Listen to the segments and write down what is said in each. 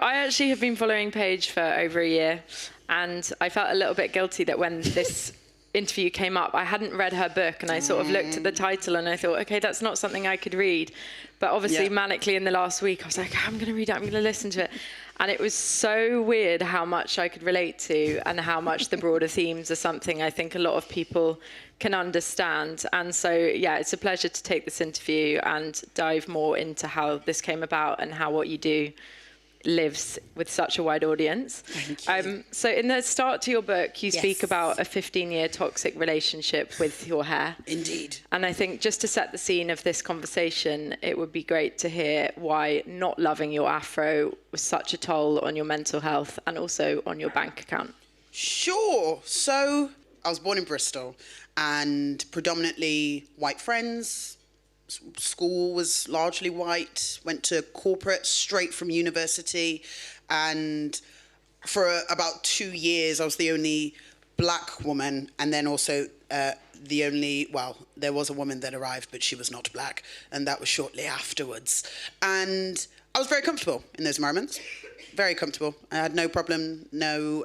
I actually have been following Paige for over a year, and I felt a little bit guilty that when this interview came up, I hadn't read her book, and I sort of looked at the title and I thought, okay, that's not something I could read. But obviously, manically in the last week, I was like, I'm going to read it, I'm going to listen to it. And it was so weird how much I could relate to, and how much the broader themes are something I think a lot of people can understand. And so, yeah, it's a pleasure to take this interview and dive more into how this came about and how what you do lives with such a wide audience. Thank you. So in the start to your book, you speak about a 15-year toxic relationship with your hair. Indeed. And I think just to set the scene of this conversation, it would be great to hear why not loving your afro was such a toll on your mental health and also on your bank account. Sure. So I was born in Bristol, and predominantly white friends. School was largely white, went to corporate straight from university, and for about 2 years I was the only black woman, and then also the only, well, there was a woman that arrived, but she was not black, and that was shortly afterwards. And I was very comfortable in those environments, very comfortable. I had no problem, no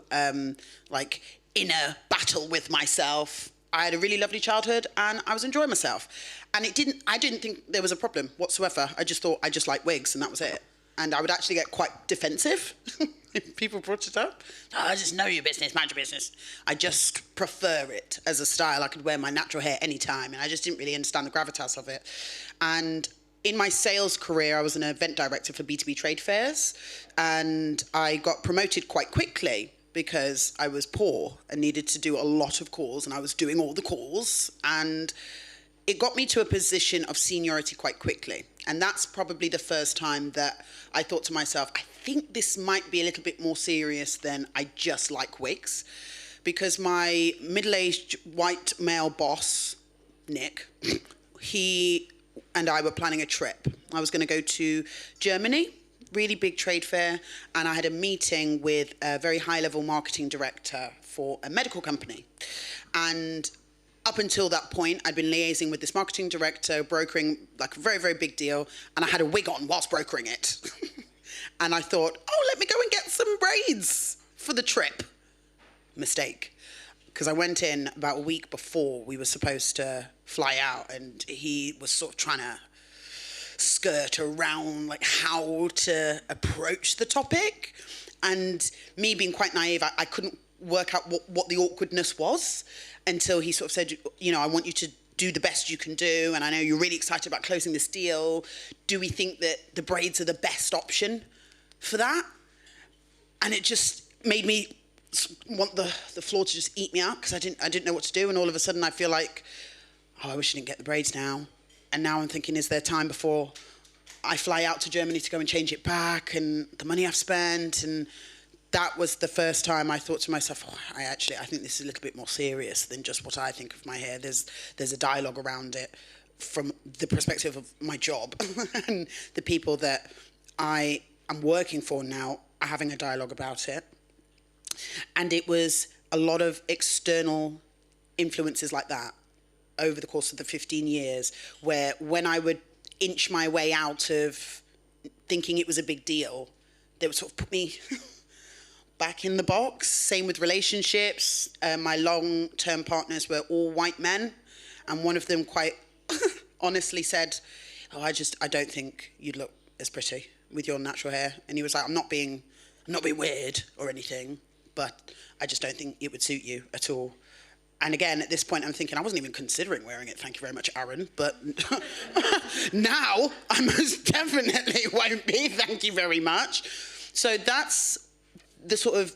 like inner battle with myself. I had a really lovely childhood, and I was enjoying myself. And I didn't think there was a problem whatsoever. I just thought I just liked wigs, and that was it. And I would actually get quite defensive if people brought it up. Oh, I just know your business, mind your business. I just prefer it as a style. I could wear my natural hair anytime, and I just didn't really understand the gravitas of it. And in my sales career, I was an event director for B2B trade fairs, and I got promoted quite quickly because I was poor and needed to do a lot of calls, and I was doing all the calls, and it got me to a position of seniority quite quickly. And that's probably the first time that I thought to myself, I think this might be a little bit more serious than I just like wigs. Because my middle-aged white male boss, Nick, he and I were planning a trip. I was going to go to Germany, really big trade fair, and I had a meeting with a very high-level marketing director for a medical company. And up until that point, I'd been liaising with this marketing director, brokering like a very, very big deal, and I had a wig on whilst brokering it. And I thought, oh, let me go and get some braids for the trip. Mistake. Because I went in about a week before we were supposed to fly out, and he was sort of trying to skirt around like how to approach the topic. And me being quite naive, I couldn't work out what the awkwardness was until he sort of said, you know, I want you to do the best you can do, and I know you're really excited about closing this deal. Do we think that the braids are the best option for that? And it just made me want the floor to just eat me out, because I didn't know what to do. And all of a sudden I feel like, oh, I wish I didn't get the braids now. And now I'm thinking, is there time before I fly out to Germany to go and change it back, and the money I've spent? And that was the first time I thought to myself, oh, I think this is a little bit more serious than just what I think of my hair. There's a dialogue around it from the perspective of my job and the people that I am working for now are having a dialogue about it. And it was a lot of external influences like that over the course of the 15 years, where when I would inch my way out of thinking it was a big deal, they would sort of put me back in the box. Same with relationships. My long-term partners were all white men, and one of them quite honestly said, oh, I don't think you'd look as pretty with your natural hair. And he was like, I'm not being weird or anything, but I just don't think it would suit you at all. And again, at this point, I'm thinking, I wasn't even considering wearing it, thank you very much, Aaron, but now I most definitely won't be, thank you very much. So that's the sort of,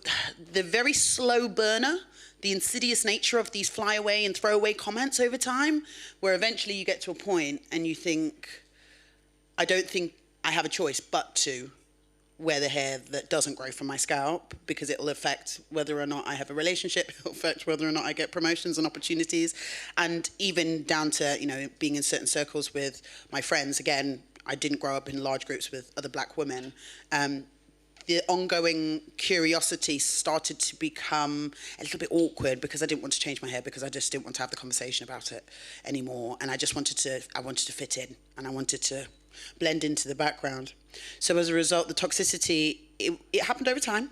the very slow burner, the insidious nature of these flyaway and throwaway comments over time, where eventually you get to a point and you think, I don't think I have a choice but to wear the hair that doesn't grow from my scalp, because it'll affect whether or not I have a relationship, it'll affect whether or not I get promotions and opportunities, and even down to, you know, being in certain circles with my friends. Again, I didn't grow up in large groups with other black women. the ongoing curiosity started to become a little bit awkward because I didn't want to change my hair, because I just didn't want to have the conversation about it anymore. And I just wanted to fit in, and I wanted to blend into the background. So as a result, the toxicity, it happened over time.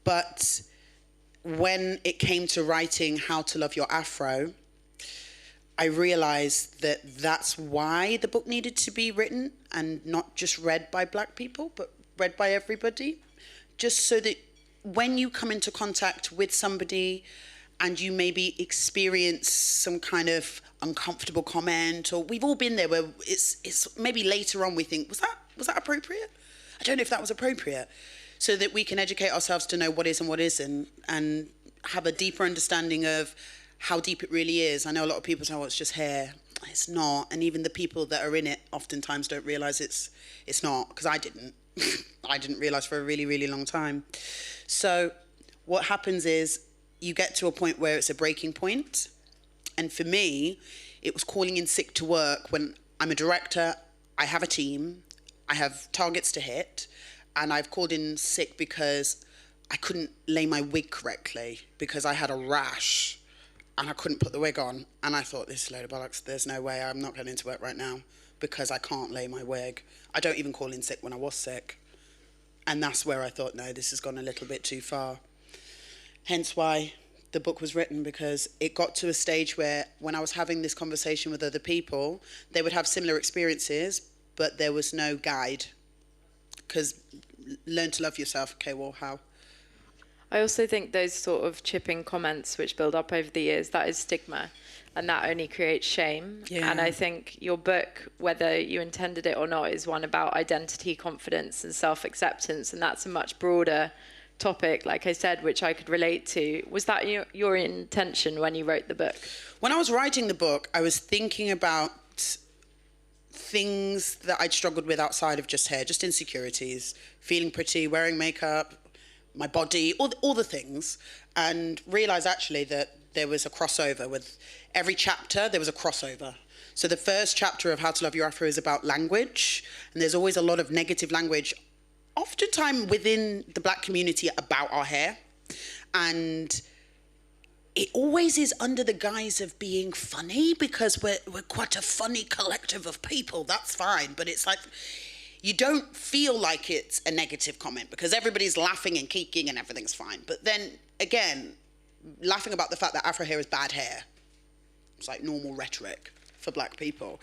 But when it came to writing How to Love Your Afro, I realized that that's why the book needed to be written, and not just read by Black people, but read by everybody, just so that when you come into contact with somebody and you maybe experience some kind of uncomfortable comment, or we've all been there where it's maybe later on we think, was that appropriate? I don't know if that was appropriate. So that we can educate ourselves to know what is and what isn't, and have a deeper understanding of how deep it really is. I know a lot of people say, oh, it's just hair. It's not. And even the people that are in it oftentimes don't realize it's not, because I didn't. I didn't realize for a really, really long time. So what happens is you get to a point where it's a breaking point. And for me, it was calling in sick to work when I'm a director, I have a team, I have targets to hit, and I've called in sick because I couldn't lay my wig correctly because I had a rash and I couldn't put the wig on. And I thought, this is a load of bollocks. There's no way, I'm not going into work right now because I can't lay my wig. I don't even call in sick when I was sick. And that's where I thought, no, this has gone a little bit too far. Hence why the book was written, because it got to a stage where when I was having this conversation with other people, they would have similar experiences, but there was no guide. Because learn to love yourself. Okay, well, how? I also think those sort of chipping comments which build up over the years, that is stigma, and that only creates shame. Yeah. And I think your book, whether you intended it or not, is one about identity, confidence, and self-acceptance, and that's a much broader topic, like I said, which I could relate to. Was that your intention when you wrote the book? When I was writing the book, I was thinking about things that I'd struggled with outside of just hair, just insecurities, feeling pretty, wearing makeup, my body, all the things, and realized actually that there was a crossover with every chapter. There was a crossover. So the first chapter of How to Love Your Afro is about language, and there's always a lot of negative language, oftentimes within the Black community, about our hair, and it always is under the guise of being funny, because we're quite a funny collective of people. That's fine, but it's like, you don't feel like it's a negative comment because everybody's laughing and kicking and everything's fine. But then again, laughing about the fact that Afro hair is bad hair, it's like normal rhetoric for Black people.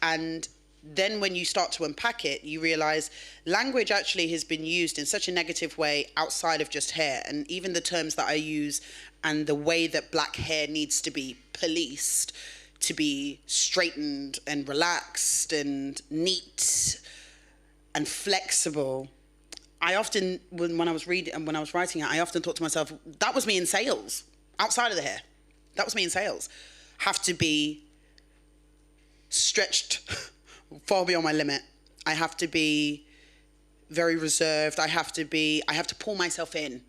And then when you start to unpack it, you realize language actually has been used in such a negative way outside of just hair. And even the terms that I use and the way that Black hair needs to be policed, to be straightened and relaxed and neat and flexible. I often, when I was reading and when I was writing it, I often thought to myself, that was me in sales, outside of the hair. That was me in sales. Have to be stretched far beyond my limit. I have to be very reserved. I have to pull myself in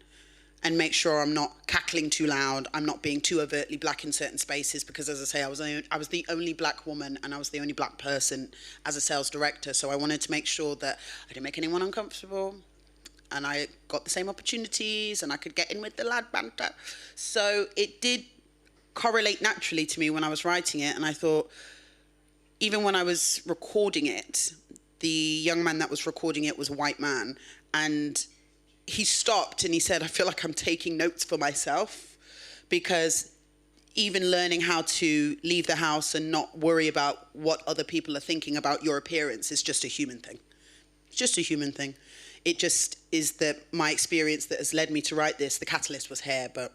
and make sure I'm not cackling too loud. I'm not being too overtly Black in certain spaces, because as I say, I was the only Black woman and I was the only Black person as a sales director. So I wanted to make sure that I didn't make anyone uncomfortable and I got the same opportunities and I could get in with the lad banter. So it did correlate naturally to me when I was writing it. And I thought, even when I was recording it, the young man that was recording it was a white man, and he stopped and he said, I feel like I'm taking notes for myself, because even learning how to leave the house and not worry about what other people are thinking about your appearance is just a human thing. It's just a human thing. It just is that my experience that has led me to write this. The catalyst was hair, but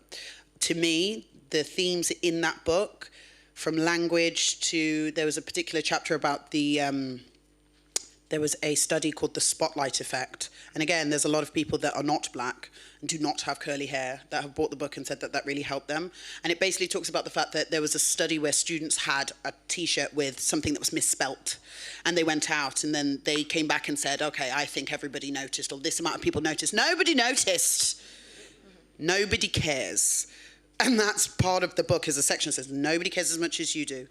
to me, the themes in that book, from language to, there was a particular chapter about there was a study called the spotlight effect. And again, there's a lot of people that are not Black and do not have curly hair that have bought the book and said that that really helped them. And it basically talks about the fact that there was a study where students had a T-shirt with something that was misspelt. And they went out and then they came back and said, okay, I think everybody noticed, or this amount of people noticed. Nobody noticed. Nobody cares. And that's part of the book, as a section that says, nobody cares as much as you do.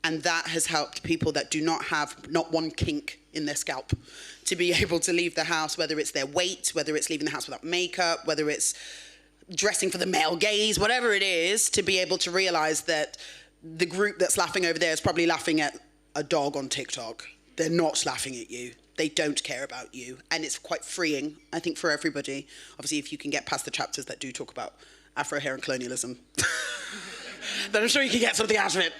And that has helped people that do not have not one kink in their scalp to be able to leave the house, whether it's their weight, whether it's leaving the house without makeup, whether it's dressing for the male gaze, whatever it is, to be able to realize that the group that's laughing over there is probably laughing at a dog on TikTok. They're not laughing at you. They don't care about you. And it's quite freeing, I think, for everybody. Obviously, if you can get past the chapters that do talk about Afro hair and colonialism, then I'm sure you can get something out of it.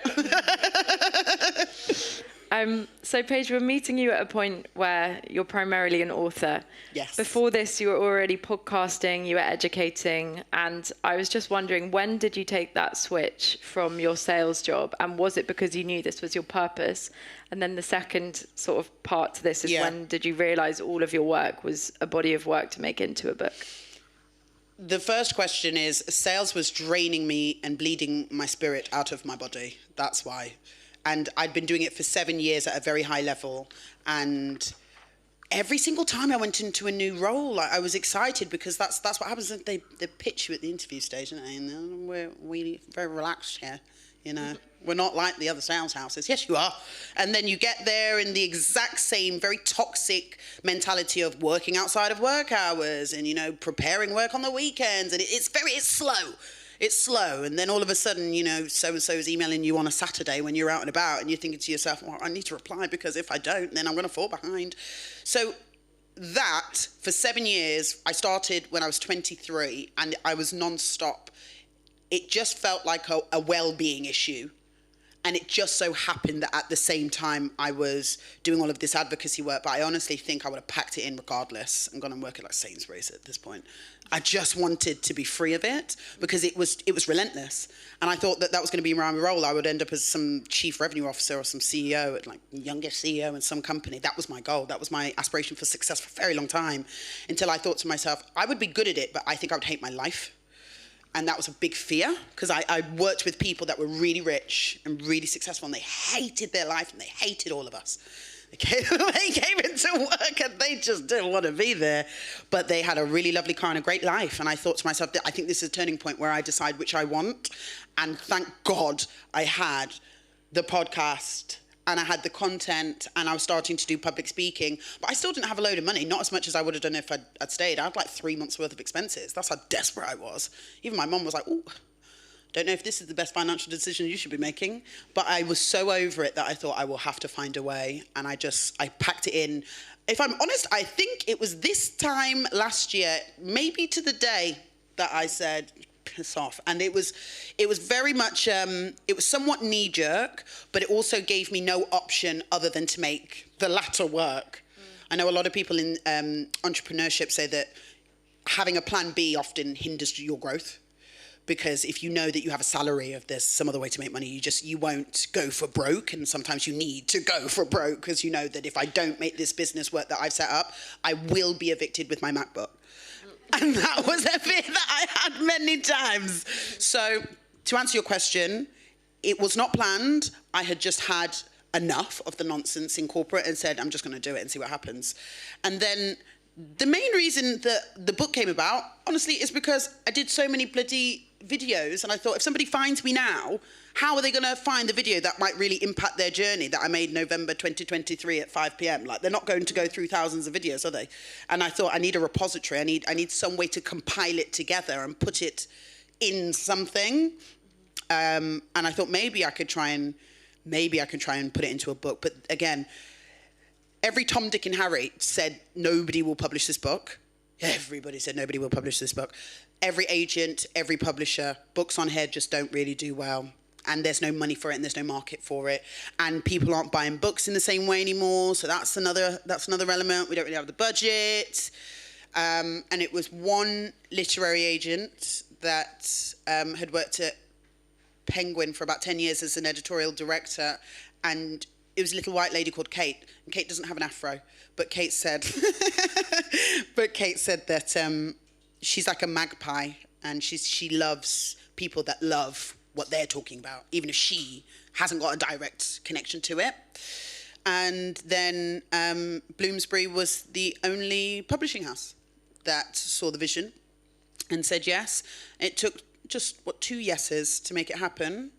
So Paige, we're meeting you at a point where you're primarily an author. Yes. Before this, you were already podcasting, you were educating, and I was just wondering, when did you take that switch from your sales job? And was it because you knew this was your purpose? And then the second sort of part to this is, when did you realize all of your work was a body of work to make into a book? The first question is, sales was draining me and bleeding my spirit out of my body. That's why. And I'd been doing it for 7 years at a very high level. And every single time I went into a new role, I was excited, because that's what happens. They pitch you at the interview stage, don't they? And we're very relaxed here, you know. We're not like the other sales houses. Yes, you are. And then you get there in the exact same very toxic mentality of working outside of work hours and, you know, preparing work on the weekends. And it's slow. It's slow. And then all of a sudden, you know, so-and-so is emailing you on a Saturday when you're out and about, and you're thinking to yourself, well, I need to reply, because if I don't, then I'm going to fall behind. So that, for 7 years, I started when I was 23, and I was non-stop. It just felt like a well-being issue. And it just so happened that at the same time I was doing all of this advocacy work, but I honestly think I would have packed it in regardless and gone and work at like Sainsbury's at this point. I just wanted to be free of it, because it was relentless. And I thought that was going to be my role. I would end up as some chief revenue officer or some CEO, at like youngest CEO in some company. That was my goal. That was my aspiration for success for a very long time, until I thought to myself, I would be good at it, but I think I would hate my life. And that was a big fear, because I worked with people that were really rich and really successful, and they hated their life, and they hated all of us. They came into work and they just didn't want to be there, but they had a really lovely car and a great life. And I thought to myself, I think this is a turning point where I decide which I want. And thank God I had the podcast, and I had the content, and I was starting to do public speaking, but I still didn't have a load of money, not as much as I would have done if I'd stayed. I had like 3 months worth of expenses. That's how desperate I was. Even my mum was like, oh, don't know if this is the best financial decision you should be making. But I was so over it that I thought I will have to find a way. And I packed it in. If I'm honest, I think it was this time last year, maybe to the day, that I said, piss off. And it was very much, it was somewhat knee-jerk, but it also gave me no option other than to make the latter work. I know a lot of people in entrepreneurship say that having a plan B often hinders your growth, because if you know that you have a salary, if there's some other way to make money, you won't go for broke. And sometimes you need to go for broke, because you know that if I don't make this business work that I've set up, I will be evicted with my MacBook. And that was a fear that I had many times. So to answer your question, it was not planned. I had just had enough of the nonsense in corporate and said, I'm just going to do it and see what happens. And then the main reason that the book came about, honestly, is because I did so many bloody videos, and I thought, if somebody finds me now, how are they going to find the video that might really impact their journey that I made November 2023 at 5 p.m? Like, they're not going to go through thousands of videos, are they? And I thought, I need a repository. I need some way to compile it together and put it in something. And I thought maybe I could try and put it into a book. But again, every Tom, Dick, and Harry said nobody will publish this book. Everybody said nobody will publish this book. Every agent, every publisher, books on head just don't really do well. And there's no money for it, and there's no market for it. And people aren't buying books in the same way anymore. So that's another element. We don't really have the budget. And it was one literary agent that had worked at Penguin for about 10 years as an editorial director. And it was a little white lady called Kate. And Kate doesn't have an afro. But Kate said, that she's like a magpie, and she loves people that love what they're talking about, even if she hasn't got a direct connection to it. And then Bloomsbury was the only publishing house that saw the vision and said yes. It took just 2 yeses to make it happen.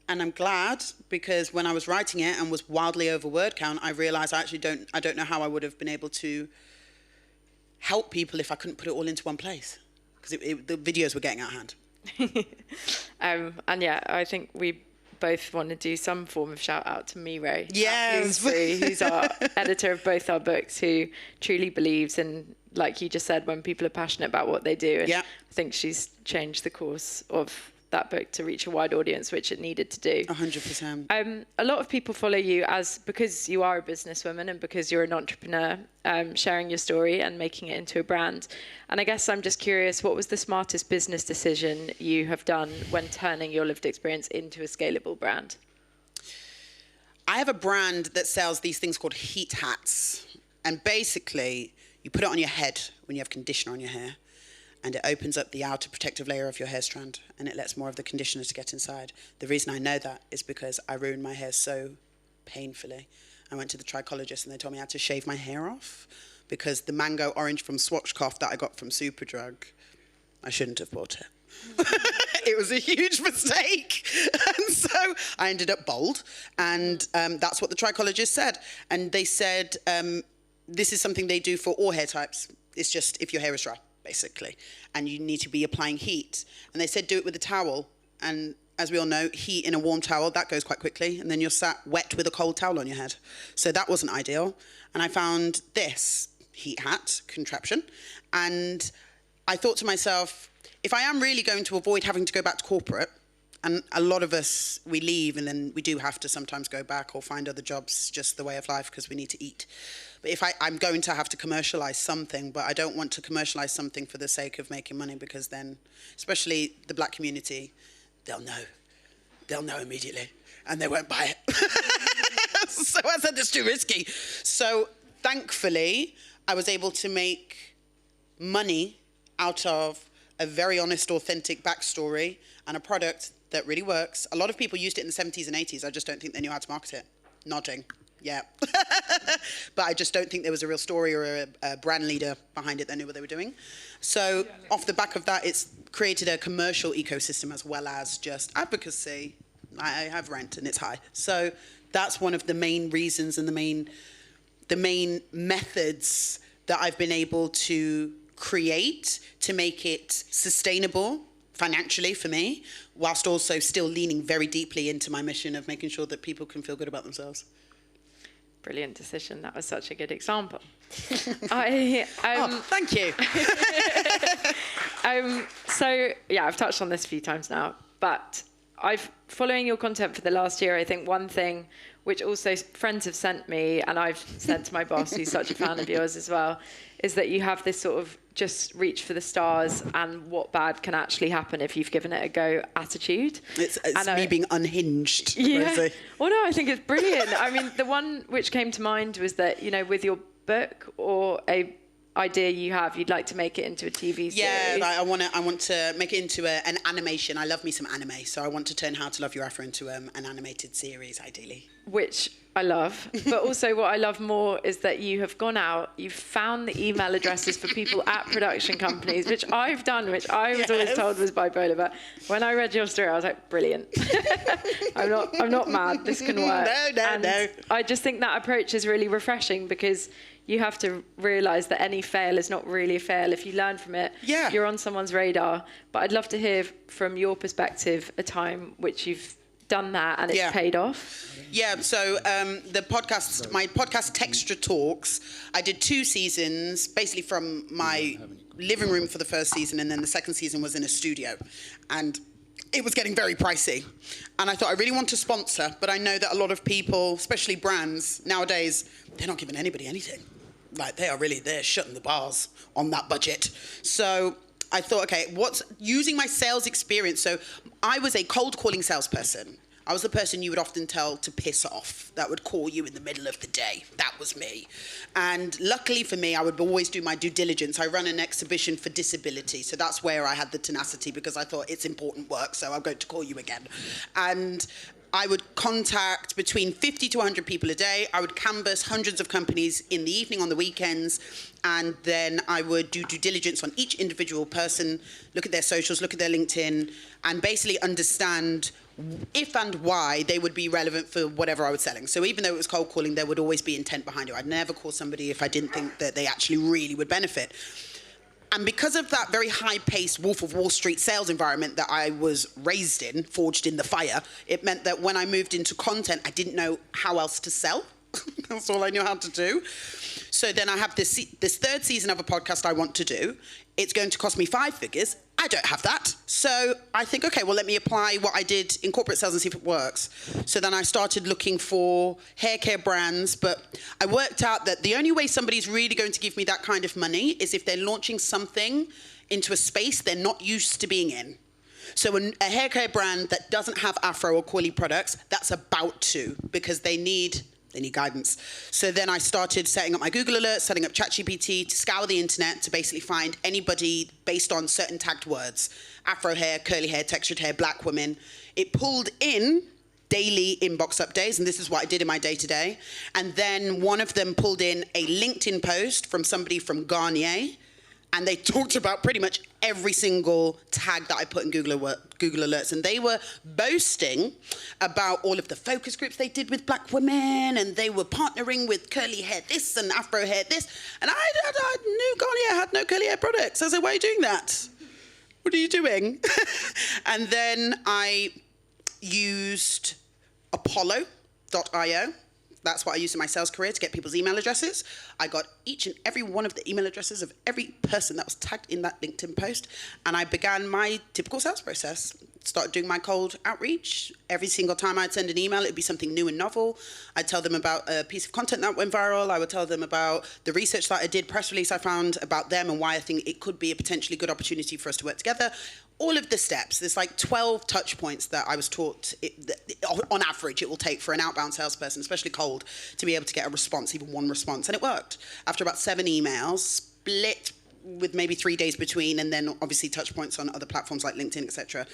And I'm glad, because when I was writing it and was wildly over word count, I realized I don't know how I would have been able to help people if I couldn't put it all into one place, because the videos were getting out of hand. And yeah, I think we both want to do some form of shout out to Miro. Yes. Who's our editor of both our books, who truly believes in, like you just said, when people are passionate about what they do. And I think she's changed the course of that book to reach a wide audience, which it needed to do. 100%. A lot of people follow you because you are a businesswoman and because you're an entrepreneur, sharing your story and making it into a brand. And I guess I'm just curious, what was the smartest business decision you have done when turning your lived experience into a scalable brand? I have a brand that sells these things called heat hats. And basically, you put it on your head when you have conditioner on your hair, and it opens up the outer protective layer of your hair strand, and it lets more of the conditioner to get inside. The reason I know that is because I ruined my hair so painfully. I went to the trichologist and they told me I had to shave my hair off because the mango orange from Swatchcraft that I got from Superdrug, I shouldn't have bought it. It was a huge mistake. And so I ended up bald, and that's what the trichologist said. And they said this is something they do for all hair types. It's just if your hair is dry, basically, and you need to be applying heat. And they said do it with a towel, and as we all know, heat in a warm towel, that goes quite quickly, and then you're sat wet with a cold towel on your head. So that wasn't ideal. And I found this heat hat contraption, and I thought to myself, if I am really going to avoid having to go back to corporate, and a lot of us, we leave and then we do have to sometimes go back or find other jobs, just the way of life, because we need to eat. But if I'm going to have to commercialize something, but I don't want to commercialize something for the sake of making money, because then, especially the black community, they'll know immediately, and they won't buy it. So I said, it's too risky. So thankfully, I was able to make money out of a very honest, authentic backstory and a product that really works. A lot of people used it in the 70s and 80s. I just don't think they knew how to market it. Nodding. Yeah. But I just don't think there was a real story or a brand leader behind it that knew what they were doing. So off the back of that, it's created a commercial ecosystem as well as just advocacy. I have rent and it's high. So that's one of the main reasons and the main methods that I've been able to create to make it sustainable financially for me, whilst also still leaning very deeply into my mission of making sure that people can feel good about themselves. Brilliant decision. That was such a good example. Thank you. So, yeah, I've touched on this a few times now, but following your content for the last year, I think one thing which also friends have sent me, and I've sent to my boss, who's such a fan of yours as well, is that you have this sort of just reach for the stars and what bad can actually happen if you've given it a go attitude. It's me being unhinged. Yeah. Rosie. Well, no, I think it's brilliant. I mean, the one which came to mind was that, you know, with your book or a idea you have, you'd like to make it into a TV series. Yeah, like I want to make it into an animation. I love me some anime, so I want to turn How to Love Your Afro into an animated series, ideally. Which I love. But also what I love more is that you have gone out, you've found the email addresses for people at production companies, which I've done, which I was always told was bipolar. But when I read your story, I was like, brilliant. I'm not mad. This can work. No. I just think that approach is really refreshing, because you have to realise that any fail is not really a fail. If you learn from it, you're on someone's radar. But I'd love to hear from your perspective a time which you've done that and it's paid off. Yeah, so my podcast Texture Talks, I did 2 seasons, basically from my living room for the first season, and then the second season was in a studio. And it was getting very pricey. And I thought, I really want to sponsor, but I know that a lot of people, especially brands nowadays, they're not giving anybody anything. Like, they're shutting the bars on that budget. So I thought, okay, what's using my sales experience? So I was a cold calling salesperson. I was the person you would often tell to piss off, that would call you in the middle of the day. That was me. And luckily for me, I would always do my due diligence. I run an exhibition for disability, so that's where I had the tenacity, because I thought it's important work, so I'm going to call you again. And I would contact between 50 to 100 people a day. I would canvass hundreds of companies in the evening, on the weekends, and then I would do due diligence on each individual person, look at their socials, look at their LinkedIn, and basically understand if and why they would be relevant for whatever I was selling. So even though it was cold calling, there would always be intent behind it. I'd never call somebody if I didn't think that they actually really would benefit. And because of that very high-paced Wolf of Wall Street sales environment that I was raised in, forged in the fire, it meant that when I moved into content, I didn't know how else to sell. That's all I knew how to do. So then I have this third season of a podcast I want to do. It's going to cost me 5 figures. I don't have that. So I think, okay, well, let me apply what I did in corporate sales and see if it works. So then I started looking for hair care brands, but I worked out that the only way somebody's really going to give me that kind of money is if they're launching something into a space they're not used to being in. So a hair care brand that doesn't have Afro or coily products, that's about to, because they need guidance. So then I started setting up my Google alerts, setting up ChatGPT to scour the internet to basically find anybody based on certain tagged words. Afro hair, curly hair, textured hair, black women. It pulled in daily inbox updates, and this is what I did in my day-to-day. And then one of them pulled in a LinkedIn post from somebody from Garnier, and they talked about pretty much every single tag that I put in Google Alerts. And they were boasting about all of the focus groups they did with black women, and they were partnering with curly hair this and Afro hair this. And I knew Garnier had no curly hair products. I said, why are you doing that? What are you doing? And then I used Apollo.io. That's what I used in my sales career to get people's email addresses. I got each and every one of the email addresses of every person that was tagged in that LinkedIn post, and I began my typical sales process. Started doing my cold outreach. Every single time I'd send an email, it'd be something new and novel. I'd tell them about a piece of content that went viral. I would tell them about the research that I did, press release I found about them, and why I think it could be a potentially good opportunity for us to work together. All of the steps, there's like 12 touch points that I was taught, on average, it will take for an outbound salesperson, especially cold, to be able to get a response, even one response. And it worked. After about 7 emails, split with maybe 3 days between, and then obviously touch points on other platforms like LinkedIn, etc.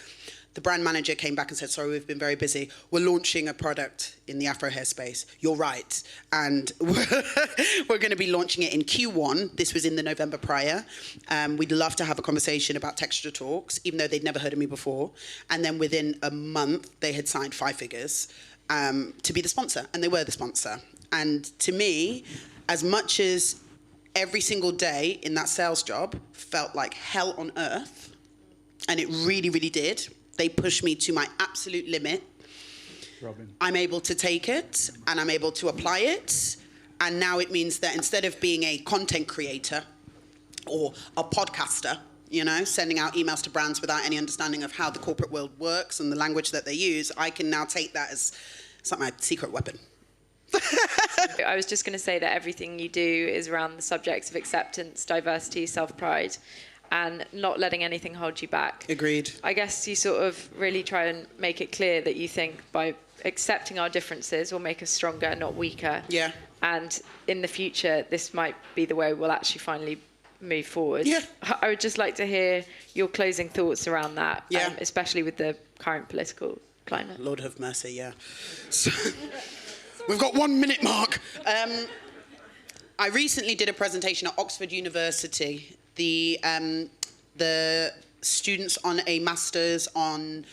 The brand manager came back and said, sorry, we've been very busy. We're launching a product in the Afro hair space. You're right. And we're going to be launching it in Q1. This was in the November prior. We'd love to have a conversation about texture talks, even though they'd never heard of me before. And then within a month, they had signed 5 figures to be the sponsor. And they were the sponsor. And to me, as much as every single day in that sales job felt like hell on earth, and it really, really did, they pushed me to my absolute limit. Robin. I'm able to take it, and I'm able to apply it. And now it means that instead of being a content creator or a podcaster, you know, sending out emails to brands without any understanding of how the corporate world works and the language that they use, I can now take that as my secret weapon. I was just going to say that everything you do is around the subjects of acceptance, diversity, self-pride, and not letting anything hold you back. Agreed. I guess you sort of really try and make it clear that you think by accepting our differences will make us stronger, not weaker. Yeah. And in the future, this might be the way we'll actually finally move forward. Yeah. I would just like to hear your closing thoughts around that, yeah. Especially with the current political climate. Lord have mercy, yeah. So, we've got 1 minute, Mark. I recently did a presentation at Oxford University. The students on a master's on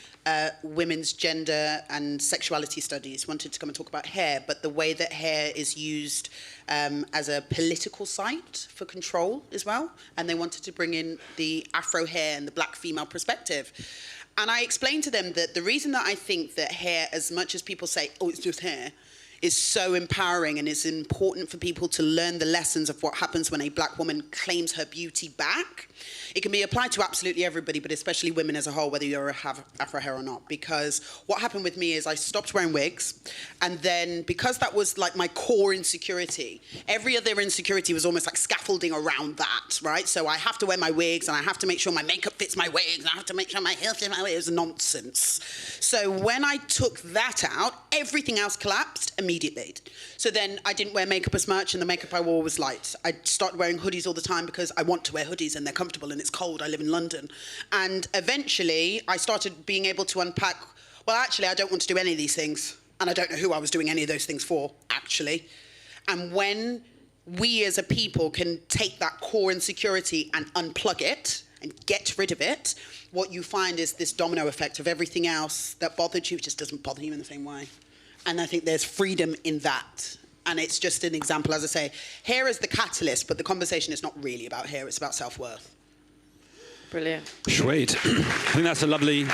women's gender and sexuality studies wanted to come and talk about hair, but the way that hair is used as a political site for control as well. And they wanted to bring in the Afro hair and the black female perspective. And I explained to them that the reason that I think that hair, as much as people say, oh, it's just hair, is so empowering, and it's important for people to learn the lessons of what happens when a black woman claims her beauty back. It can be applied to absolutely everybody, but especially women as a whole, whether you have Afro hair or not. Because what happened with me is I stopped wearing wigs, and then because that was like my core insecurity, every other insecurity was almost like scaffolding around that, right? So I have to wear my wigs, and I have to make sure my makeup fits my wigs, and I have to make sure my hair fits my wigs. It was nonsense. So when I took that out, everything else collapsed immediately. So then I didn't wear makeup as much, and the makeup I wore was light. I started wearing hoodies all the time because I want to wear hoodies and they're comfortable and it's cold. I live in London. And eventually I started being able to unpack well, actually, I don't want to do any of these things. And I don't know who I was doing any of those things for, actually. And when we as a people can take that core insecurity and unplug it and get rid of it, what you find is this domino effect of everything else that bothered you just doesn't bother you in the same way. And I think there's freedom in that. And it's just an example, as I say, hair is the catalyst, but the conversation is not really about hair, it's about self-worth. Brilliant. Sweet. I think that's a lovely